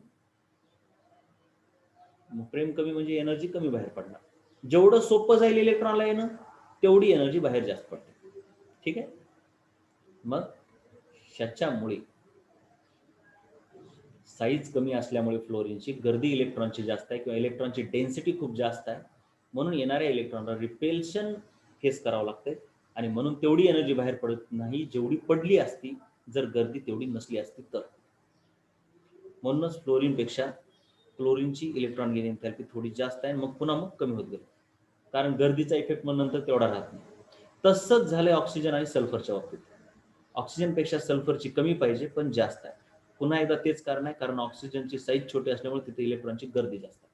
मग प्रेम कमी म्हणजे एनर्जी कमी बाहेर पडणार. जेवढं सोपं जाईल इलेक्ट्रॉनला येणं तेवढी एनर्जी बाहेर जास्त पडते. ठीक आहे. मग ह्याच्यामुळे साईज कमी असल्यामुळे फ्लोरीनची गर्दी इलेक्ट्रॉनची जास्त आहे किंवा इलेक्ट्रॉनची डेन्सिटी खूप जास्त आहे, म्हणून येणाऱ्या इलेक्ट्रॉनला रिपेल्शन फेस करावं लागते आणि म्हणून तेवढी एनर्जी बाहेर पडत नाही जेवढी पडली असती जर गर्दी तेवढी नसली असती तर. म्हणूनच फ्लोरीनपेक्षा क्लोरीनची इलेक्ट्रॉन गेन एन्थॅल्पी थोडी जास्त आहे, मग पुन्हा कमी होत गेली, कारण गर्दीचा इफेक्ट मग नंतर तेवढा राहत नाही. तसंच झालंय ऑक्सिजन आणि सल्फरच्या बाबतीत. ऑक्सिजनपेक्षा सल्फरची कमी पाहिजे पण जास्त आहे. पुन्हा एकदा तेच कारण आहे, कारण ऑक्सिजनची साईज छोटी असल्यामुळे तिथे इलेक्ट्रॉनची गर्दी जास्त आहे.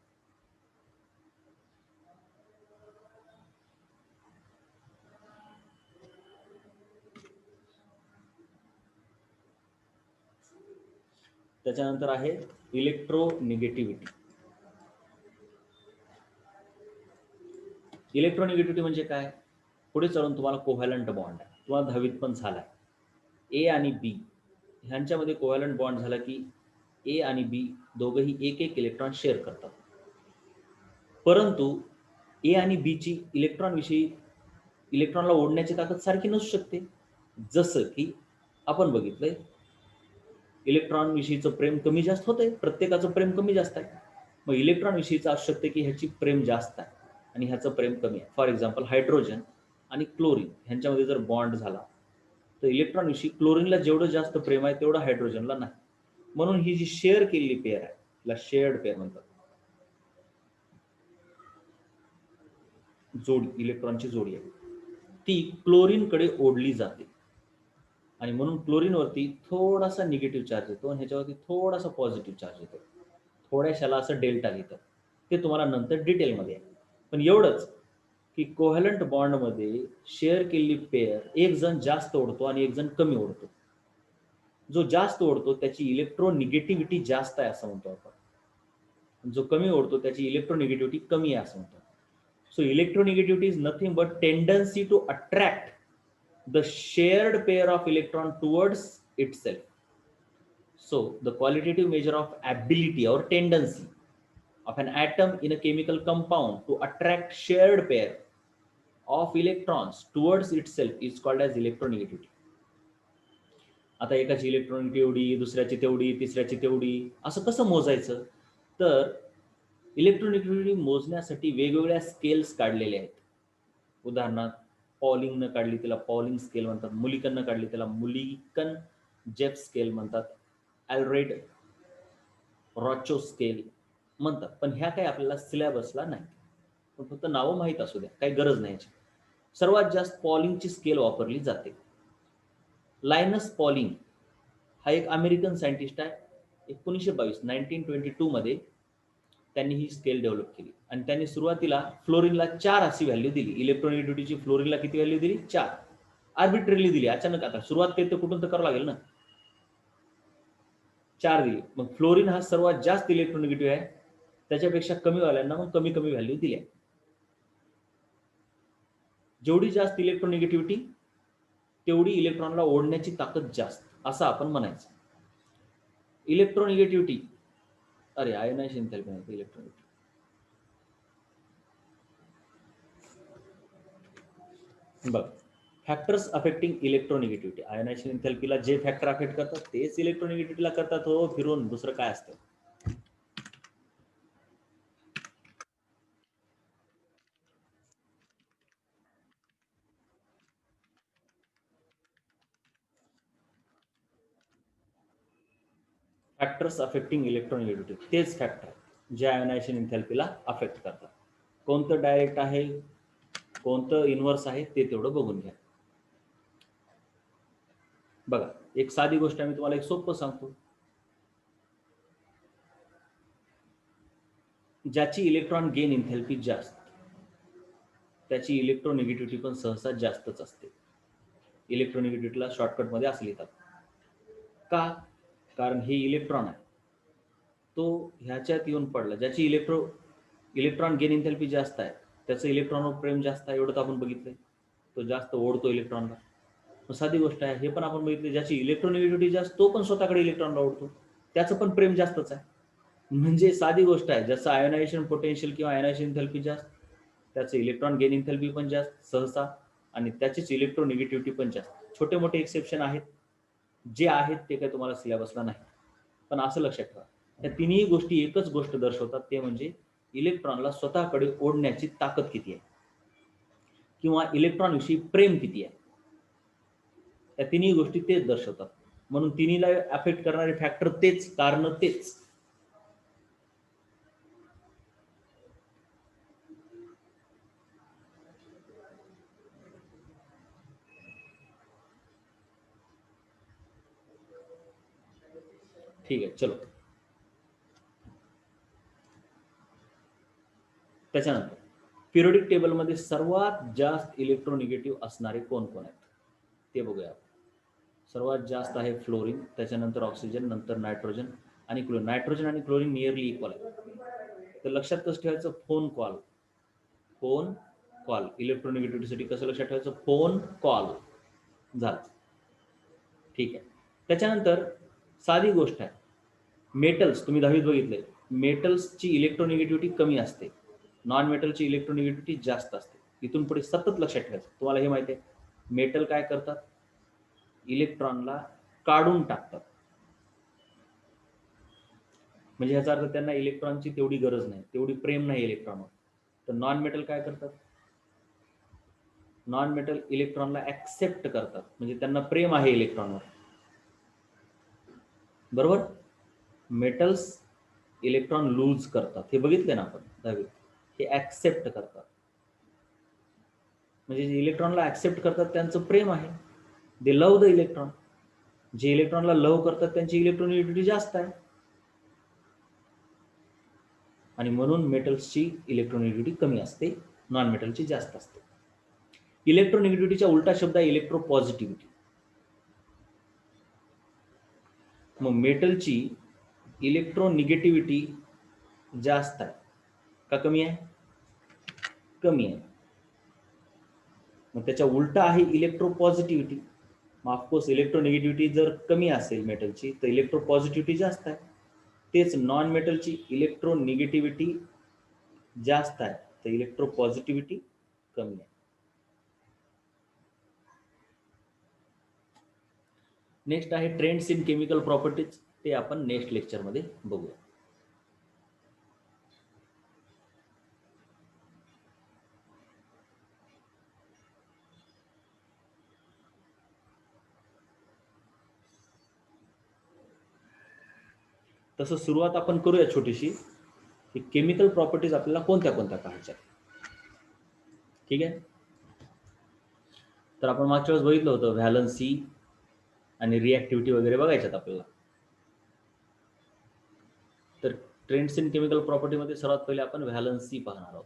त्याच्यानंतर आहे इलेक्ट्रोनिगेटिव्हिटी. इलेक्ट्रोनिगेटिव्हिटी म्हणजे काय? पुढे चढून तुम्हाला कोव्हॅलंट बॉन्ड आहे, तुम्हाला 10वीत पण झालाय. ए आणि बी ह्यांच्यामध्ये कोव्हॅलंट बॉन्ड झाला की ए आणि बी दोघंही एक एक इलेक्ट्रॉन शेअर करतात. परंतु ए आणि बीची इलेक्ट्रॉनला ओढण्याची ताकद सारखी नसू शकते. जसं की आपण बघितलंय इलेक्ट्रॉन विषयीचं प्रेम कमी जास्त होतंय, प्रत्येकाचं प्रेम कमी जास्त आहे. मग इलेक्ट्रॉन विषयीचं असू शकते की ह्याची प्रेम जास्त आहे आणि ह्याचं प्रेम कमी आहे. फॉर एक्झाम्पल हायड्रोजन आणि क्लोरीन ह्यांच्यामध्ये जर बॉन्ड झाला तर इलेक्ट्रॉन विषयी क्लोरीनला जेवढं जास्त प्रेम आहे तेवढं हायड्रोजनला नाही. म्हणून ही जी शेअर केलेली पेअर आहे तिला शेअर्ड पेअर म्हणतात. जोडी, इलेक्ट्रॉनची जोडी आहे ती क्लोरीनकडे ओढली जाते आणि म्हणून क्लोरीनवरती थोडासा निगेटिव्ह चार्ज येतो आणि ह्याच्यावरती थोडासा पॉझिटिव्ह चार्ज येतो. थोड्याशाला असं डेल्टा घेतं, ते तुम्हाला नंतर डिटेलमध्ये आहे. पण एवढंच की कोव्हॅलंट बॉन्डमध्ये शेअर केलेली पेअर एक जण जास्त ओढतो आणि एक जण कमी ओढतो. जो जास्त ओढतो त्याची इलेक्ट्रोनिगेटिव्हिटी जास्त आहे असं म्हणतो आपण. जो कमी ओढतो त्याची इलेक्ट्रोनिगेटिव्हिटी कमी आहे असं म्हणतो. So electronegativity is nothing but tendency to attract the shared pair of electron towards itself. So the qualitative measure of ability or tendency of an atom in a chemical compound to attract shared pair of electrons towards itself is called as electronegativity. आता एकाची electronic एवढी, दुसऱ्याची तेवढी, तिसऱ्याची तेवढी, असं कसं मोजायचं? तर इलेक्ट्रोनिगेटिव्हिटी मोजण्यासाठी वेगवेगळ्या स्केल्स काढलेल्या आहेत. उदाहरणार्थ पॉलिंगनं काढली त्याला पॉलिंग स्केल म्हणतात, मुलिकननं काढली त्याला मुलिकन जेफ स्केल म्हणतात, ॲल्रेड रॉचो स्केल म्हणतात. पण ह्या काही आपल्याला सिलेबसला नाही, पण फक्त नावं माहीत असू द्या, काही गरज नाही याची. सर्वात जास्त पॉलिंगची स्केल वापरली जाते. लायनस पॉलिंग हा एक अमेरिकन सायंटिस्ट आहे. 1922 मध्ये त्यांनी ही स्केल डेव्हलप केली आणि त्यांनी सुरुवातीला फ्लोरीनला 4 अशी व्हॅल्यू दिली. इलेक्ट्रोनिगेटिव्हिटीची फ्लोरीनला किती व्हॅल्यू दिली? 4. आर्बिट्ररीली दिली, अचानक. आता सुरुवात केली तर कुठून तर करावं लागेल ना. 4 दिली. मग फ्लोरीन हा सर्वात जास्त इलेक्ट्रोनिगेटिव्ह आहे, त्याच्यापेक्षा कमी वाल्यांना मग कमी कमी व्हॅल्यू दिल्या. जेवढी जास्त इलेक्ट्रोनिगेटिव्हिटी तेवढी इलेक्ट्रॉनला ओढण्याची ताकद जास्त, असं आपण म्हणायचं. इलेक्ट्रोनिगेटिव्हिटी, अरे आयनायझेशन एन्थॅल्पी नाही, इलेक्ट्रोनिगेटिव्हिटी. बघ, फॅक्टर्स अफेक्टिंग इलेक्ट्रोनिगेटिव्हिटी. आयनायझेशन एन्थॅल्पीला जे फॅक्टर अफेक्ट करतात तेच इलेक्ट्रोनिगेटिव्हिटीला करतात. हो, फिरून दुसरं काय असतं? फॅक्टर्स अफेक्टिंग इलेक्ट्रोनिगेटिव्हिटी तेच फॅक्टर जे आयनायझेशन एन्थॅल्पीला अफेक्ट करतात. कोणतं डायरेक्ट आहे, कोणतं इन्व्हर्स आहे ते तेवढं बघून घ्या. बघा, एक साधी गोष्ट मी तुम्हाला एक सोपं सांगतो. ज्याची इलेक्ट्रॉन गेन एंथॅल्पी जास्त त्याची इलेक्ट्रोनिगेटिव्हिटी पण सहसा जास्तच असते. इलेक्ट्रोनिगेटिव्हिटीला शॉर्टकटमध्ये असं लिहितात. का? कारण हे इलेक्ट्रॉन आहे, तो ह्याच्यात येऊन पडला. ज्याची इलेक्ट्रॉन गेन एंथॅल्पी जास्त आहे त्याचं इलेक्ट्रॉनवर प्रेम जास्त आहे, एवढं तर आपण बघितलंय. तो जास्त ओढतो इलेक्ट्रॉनला. मग साधी गोष्ट आहे, हे पण आपण बघितले. ज्याची इलेक्ट्रोनिगेटिव्हिटी जास्त तो पण स्वतःकडे इलेक्ट्रॉनला ओढतो, त्याचं पण प्रेम जास्तच आहे. म्हणजे साधी गोष्ट आहे, ज्याचं आयोनायझेशन पोटेन्शियल किंवा आयोनायझेशन एंथॅल्पी जास्त त्याचं इलेक्ट्रॉन गेन एंथॅल्पी पण जास्त सहसा, आणि त्याचीच इलेक्ट्रोनिगेटिव्हिटी पण जास्त. छोटे मोठे एक्सेप्शन आहेत, जे आहेत ते काही तुम्हाला सिलेबसला नाही, पण असं लक्षात ठेवा, या तिन्ही गोष्टी एकच गोष्ट दर्शवतात, ते म्हणजे इलेक्ट्रॉनला स्वतःकडे ओढण्याची ताकद किती आहे किंवा इलेक्ट्रॉनविषयी प्रेम किती आहे. या तिन्ही गोष्टी तेच दर्शवतात. म्हणून तिन्हीला अफेक्ट करणारे फॅक्टर तेच, कारण तेच. ठीक आहे, चलो. त्याच्यानंतर पिरियोडिक टेबलमध्ये सर्वात जास्त इलेक्ट्रोनिगेटिव्ह असणारे कोण कोण आहेत ते बघूया. सर्वात जास्त आहे फ्लोरीन, त्याच्यानंतर ऑक्सिजन, नंतर नायट्रोजन आणि क्लोरीन. नायट्रोजन आणि क्लोरीन नियरली इक्वल आहे. तर लक्षात कसं ठेवायचं, फोन कॉल इलेक्ट्रोनिगेटिव्हिटीसाठी कसं लक्षात ठेवायचं, फोन कॉल झालं. ठीक आहे. त्याच्यानंतर साधी गोष्ट आहे, मेटल्स तुम्ही 10वीत बघितले, मेटल्सची इलेक्ट्रोनिगेटिव्हिटी कमी असते, नॉन मेटलची इलेक्ट्रोनिगेटिव्हिटी जास्त असते. इथून पुढे सतत लक्षात ठेवायचं. तुम्हाला हे माहिती आहे, मेटल काय करतात, इलेक्ट्रॉनला काढून टाकतात. म्हणजे ह्याचा अर्थ त्यांना इलेक्ट्रॉनची तेवढी गरज नाही, तेवढी प्रेम नाही इलेक्ट्रॉनवर. तर नॉन मेटल काय करतात, नॉन मेटल इलेक्ट्रॉनला ऍक्सेप्ट करतात, म्हणजे त्यांना प्रेम आहे इलेक्ट्रॉनवर. बरोबर. मेटल्स इलेक्ट्रॉन लूज करतात, हे बघितले ना आपण 10वीत. हे ऍक्सेप्ट करतात, म्हणजे जे इलेक्ट्रॉनला ऍक्सेप्ट करतात त्यांचं प्रेम आहे, दे लव्ह द इलेक्ट्रॉन. जे इलेक्ट्रॉनला लव्ह करतात त्यांची इलेक्ट्रोनिगेटिव्हिटी जास्त आहे, आणि म्हणून मेटल्सची इलेक्ट्रोनिगेटिव्हिटी कमी असते, नॉन मेटलची जास्त असते. इलेक्ट्रोनिगेटिव्हिटीचा उलटा शब्द आहे इलेक्ट्रोपॉझिटिव्हिटी. मग मेटलची इलेक्ट्रोनिगेटिव्हिटी जास्त आहे का कमी आहे, कमी आहे. मग त्याच्या उलटा आहे इलेक्ट्रोपॉझिटिव्हिटी. मग ऑफकोर्स इलेक्ट्रोनिगेटिव्हिटी जर कमी असेल मेटलची तर इलेक्ट्रोपॉझिटिव्हिटी जास्त आहे. तेच नॉन मेटलची इलेक्ट्रोनिगेटिव्हिटी जास्त आहे तर इलेक्ट्रोपॉझिटिव्हिटी कमी आहे. नेक्स्ट आहे ट्रेंड्स इन केमिकल प्रॉपर्टीज, ते आपण नेक्स्ट लेक्चरमध्ये बघूया. तसं सुरुवात आपण करूया छोटीशी, की केमिकल प्रॉपर्टीज आपल्याला कोणत्या कोणत्या पाहायच्या. ठीक आहे. तर आपण मागच्या वेळेस बघितलं होतं व्हॅलन्सी आणि रिॲक्टिव्हिटी वगैरे बघायच्यात आपल्याला. तर ट्रेंड्स इन केमिकल प्रॉपर्टीमध्ये सर्वात पहिले आपण व्हॅलन्सी पाहणार आहोत.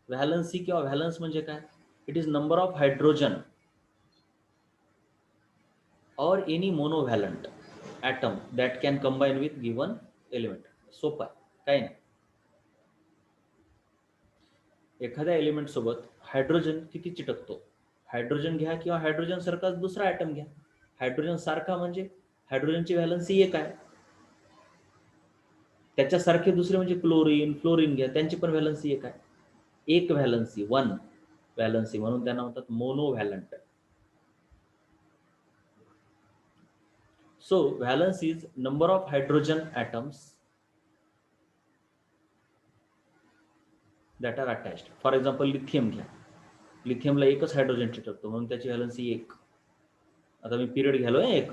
व्हॅलन्सी किंवा व्हॅलन्स म्हणजे काय, it is number of hydrogen or any monovalent atom that can combine with given element. सोपं आहे, काही नाही. एखाद्या एलिमेंट सोबत हायड्रोजन किती चिटकतो, हायड्रोजन घ्या किंवा हायड्रोजन सारखाच दुसरा ॲटम घ्या. हायड्रोजन सारखा म्हणजे हायड्रोजनची व्हॅलन्सी एक आहे, त्याच्यासारखे दुसरे म्हणजे क्लोरीन फ्लोरीन घ्या, त्यांची पण व्हॅलन्सी एक आहे. एक व्हॅलन्सी, वन व्हॅलन्सी, म्हणून त्यांना म्हणतात मोनोव्हॅलंट. So valence is number of hydrogen atoms that are attached. For example, lithium घ्या, लिथियमला एकच हायड्रोजन चिटकतो म्हणून त्याची व्हॅलन्सी एक. आता मी पिरियड घ्यालोय एक,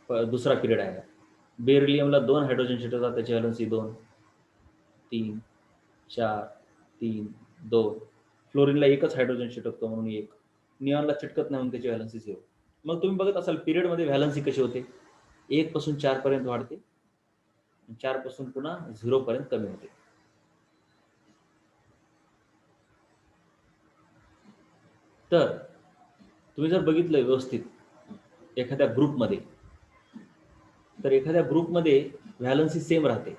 दुसरा पिरियड आहे. बेरिलियमला 2 हायड्रोजन चिटकतात, त्याची व्हॅलन्सी 2, 3, 4, 3, 2. फ्लोरिनला एकच हायड्रोजन चिटकतो म्हणून 1. निऑनला चिटकत नाही म्हणून त्याची व्हॅलन्सी 0. मग तुम्ही बघत असाल पिरियडमध्ये व्हॅलन्सी कशी होते, 1 पासून 4 पर्यंत वाढते. 4 पासून पुन्हा 0 पर्यंत कमी होते. तर तुम्ही जर बघितलं व्यवस्थित एखाद्या ग्रुपमध्ये, तर एखाद्या ग्रुपमध्ये व्हॅलन्सी सेम राहते,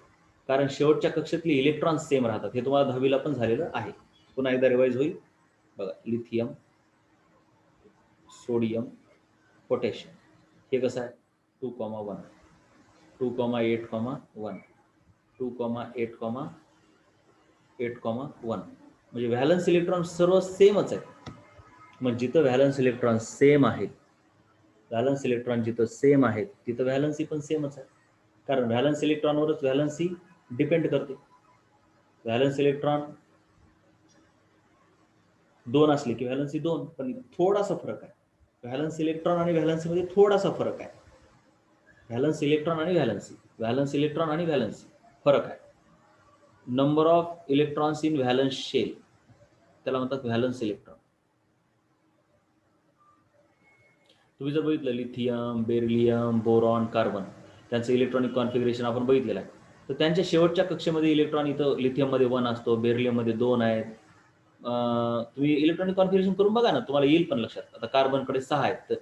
कारण शेवटच्या कक्षेतले इलेक्ट्रॉन सेम राहतात. हे तुम्हाला 10वीला पण झालेलं आहे. पुन्हा एकदा रिवाइज होईल बघा. लिथियम, सोडियम, पोटॅशियम, हे कसं आहे 2,1, 2,8,1, 2,8,8,1, म्हणजे व्हॅलन्स इलेक्ट्रॉन सर्व सेमच आहेत. मग जिथं व्हॅलन्स इलेक्ट्रॉन सेम आहेत, व्हॅलन्स इलेक्ट्रॉन जिथं सेम आहेत तिथं व्हॅलन्सी पण सेमच आहे, कारण व्हॅलन्स इलेक्ट्रॉनवरच व्हॅलन्सी डिपेंड करते. व्हॅलन्स इलेक्ट्रॉन 2 असले की व्हॅलन्सी 2, पण थोडासा फरक आहे. व्हॅलन्स इलेक्ट्रॉन आणि व्हॅलन्सीमध्ये थोडासा फरक आहे. व्हॅलन्स इलेक्ट्रॉन आणि व्हॅलन्सी, व्हॅलन्स इलेक्ट्रॉन आणि व्हॅलन्सी फरक आहे. Number of electrons in valence shell, त्याला म्हणतात व्हॅलन्स इलेक्ट्रॉन. तुम्ही जर बघितलं लिथियम, बेरिलियम, बोरॉन, कार्बन, त्यांचं इलेक्ट्रॉनिक कॉन्फिगरेशन आपण बघितलेलं आहे. तर त्यांच्या शेवटच्या कक्षेमध्ये इलेक्ट्रॉन इथं लिथियममध्ये 1 असतो, बेरिलियममध्ये 2 आहेत. तुम्ही इलेक्ट्रॉनिक कॉन्फिगरेशन करून बघा ना, तुम्हाला येईल पण लक्षात. आता कार्बनकडे 6 आहेत, तर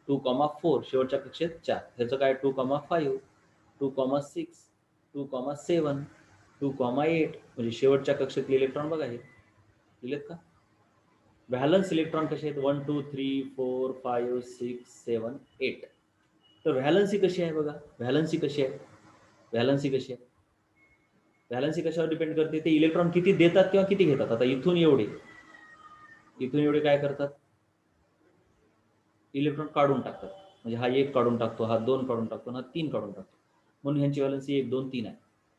2,4 शेवटच्या कक्षेत 4, ह्याचं काय 2,5, 2,6, 2,7, 2,8, म्हणजे शेवटच्या कक्षेतले इलेक्ट्रॉन बघा हे दिलेत का. व्हॅलन्स इलेक्ट्रॉन कसे आहेत 1 2 3 4 5 6 7 8. तर व्हॅलन्सी कशी आहे बघा. व्हॅलन्सी कशी आहे, व्हॅलन्सी कशी आहे, व्हॅलन्सी कशावर डिपेंड करते, ते इलेक्ट्रॉन किती देतात किंवा किती घेतात. आता इथून एवढे काय करतात, इलेक्ट्रॉन काढून टाकतात. म्हणजे हा 1 काढून टाकतो, हा 2 काढून टाकतो, हा 3 काढून टाकतो. म्हणून ह्यांची व्हॅलन्सी 1 2 3 आहे.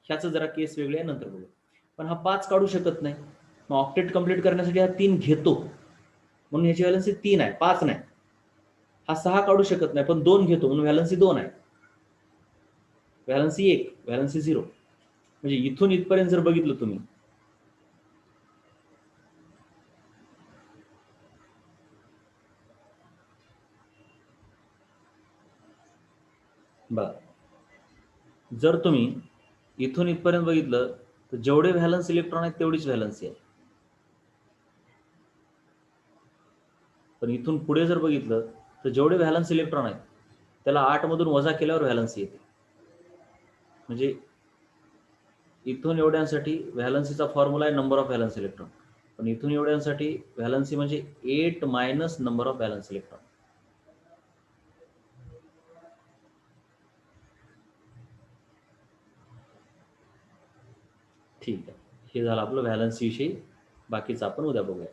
ह्याचं जरा केस वेगळे आहे, नंतर बघू. पण हा 5 काढू शकत नाही, मग ऑक्टेट कंप्लीट करण्यासाठी हा 3 घेतो, म्हणून ह्याची व्हॅलन्सी 3 आहे, 5 नाही. हा 6 काढू शकत नाही, पण 2 घेतो, म्हणून व्हॅलन्सी 2 आहे. Valency 1, valency 0. म्हणजे इथून इथपर्यंत जर बघितलं तुम्ही, बघा, जर तुम्ही इथून इथपर्यंत बघितलं तर जेवढे व्हॅलन्स इलेक्ट्रॉन आहेत तेवढीच व्हॅलन्सी आहे. पण इथून पुढे जर बघितलं तर जेवढे व्हॅलन्स इलेक्ट्रॉन आहेत त्याला 8 मधून वजा केल्यावर व्हॅलन्सी येते. म्हणजे इथून एवढ्यांसाठी व्हॅलन्सीचा फॉर्म्युला आहे नंबर ऑफ व्हॅलन्स इलेक्ट्रॉन, पण इथून एवढ्यांसाठी व्हॅलन्सी म्हणजे 8 minus number of valence electron. ठीक आहे, हे झालं आपलं व्हॅलन्सी विषयी. बाकीचं आपण उद्या बघूया.